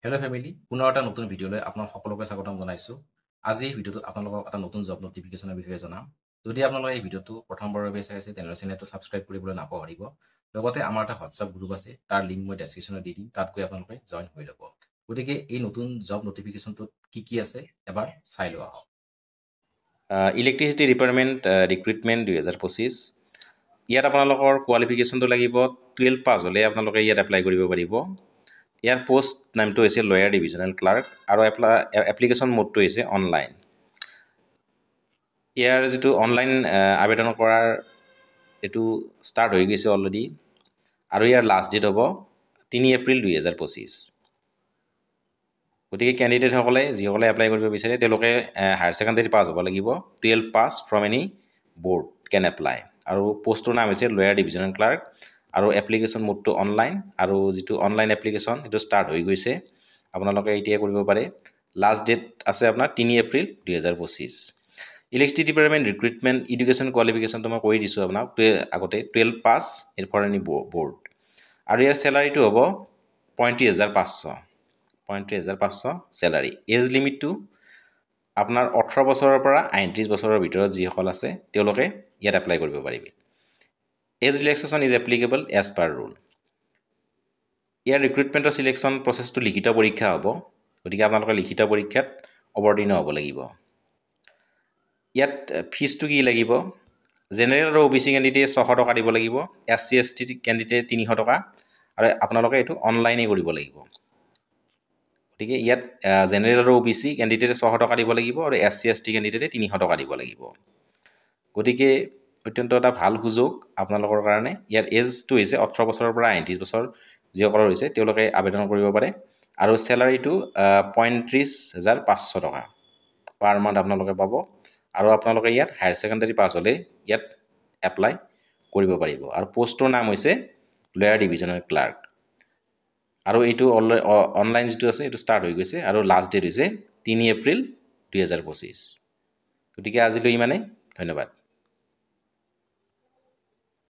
Hello' family, পুনৰ এটা নতুন ভিডিঅ'লৈ আপোনাক সকলোকে স্বাগতম জনাইছোঁ। আজি এই ভিডিঅ'টোত আপোনালোকক এটা নতুন জব নটিফিকেশ্যনৰ বিষয়ে জনাম। যদি আপোনালোকে এই ভিডিঅ'টো প্ৰথমবাৰৰ বাবে চাই আছে তেনেহ'লে চেনেলটো ছাবস্ক্ৰাইব কৰিবলৈ নাপাহৰিব। লগতে আমাৰ এটা হোৱাটছআপ গ্ৰুপ আছে, তাৰ লিংক মই ডেছক্ৰিপশ্যনত দি দিম, তাত গৈ আপোনালোকে জইন হৈ ল'ব। গতিকে এই নতুন জব নটিফিকেশ্যনটোত কি আছে এবাৰ চাই লোৱা হওক। Electricity department recruitment 2025। ইয়াত আপোনালোকৰ কোৱালিফিকেশ্যনটো লাগিব 12 পাছ হ'লে আপোনালোকে ইয়াত এপ্লাই কৰিব পাৰিব। ইয়াৰ পোষ্ট নামটো হৈছে লয়াৰ ডিভিজনেল ক্লাৰ্ক আৰু এপ্লিকেশ্যন মোডটো হৈছে অনলাইন। ইয়াৰ যিটো অনলাইন আবেদন কৰাৰ এইটো ষ্টাৰ্ট হৈ গৈছে অলৰেডি আৰু ইয়াৰ লাষ্ট ডেট হ'ব 3 এপ্ৰিল 2025। গতিকে কেণ্ডিডেটসকলে যিসকলে এপ্লাই কৰিব বিচাৰে তেওঁলোকে হায়াৰ ছেকেণ্ডেৰী পাছ হ'ব লাগিব। 12 pass from any board can apply. আৰু পোষ্টটোৰ নাম হৈছে লয়াৰ ডিভিজনেল ক্লাৰ্ক আৰু এপ্লিকেশ্যন মোডটো অনলাইন আৰু যিটো অনলাইন এপ্লিকেশ্যন সেইটো ষ্টাৰ্ট হৈ গৈছে, আপোনালোকে এতিয়া কৰিব পাৰে। লাষ্ট ডেট আছে আপোনাৰ 3 April 2025। Electricity department recruitment education কোৱালিফিকেশ্যনটো মই কৈ দিছোঁ আপোনাক আগতে 12 পাছ ফৰ এনি বৰ্ড আৰু ইয়াৰ চেলাৰীটো হ'ব 35,500 চেলাৰী। এজ লিমিটটো আপোনাৰ 18 বছৰৰ পৰা 39 বছৰৰ ভিতৰত যিসকল আছে তেওঁলোকে ইয়াত এপ্লাই কৰিব পাৰিব। Age relaxation is applicable as per rule. ইয়াৰ ৰিক্ৰুইটমেণ্টৰ চিলেকশ্যন প্ৰচেছটো লিখিত পৰীক্ষা হ'ব, গতিকে আপোনালোকে লিখিত পৰীক্ষাত অৱতীৰ্ণ হ'ব লাগিব। ইয়াত ফিজটো কি লাগিব? জেনেৰেল আৰু OBC কেণ্ডিডেটে 600 টকা দিব লাগিব, SC ST কেণ্ডিডেটে 300 টকা আৰু আপোনালোকে এইটো অনলাইনে কৰিব লাগিব। গতিকে ইয়াত জেনেৰেল আৰু OBC কেণ্ডিডেটে 600 টকা দিব লাগিব আৰু SC ST কেণ্ডিডেটে 300 টকা দিব লাগিব। গতিকে অত্যন্ত এটা ভাল সুযোগ আপোনালোকৰ কাৰণে। ইয়াৰ এজটো হৈছে 18 বছৰৰ পৰা 39 বছৰ যিসকলৰ হৈছে তেওঁলোকে আবেদন কৰিব পাৰে আৰু চেলাৰীটো 35,500 টকা পাৰ মান্থ আপোনালোকে পাব আৰু আপোনালোকে ইয়াত হায়াৰ ছেকেণ্ডেৰী পাছ হ'লে ইয়াত এপ্লাই কৰিব পাৰিব। আৰু পোষ্টটোৰ নাম হৈছে লয়াৰ ডিভিজনেল ক্লাৰ্ক আৰু এইটো অনলাইন যিটো আছে এইটো ষ্টাৰ্ট হৈ গৈছে আৰু লাষ্ট ডেট হৈছে 3 এপ্ৰিল 2025। গতিকে আজিলৈ ইমানেই, ধন্যবাদ।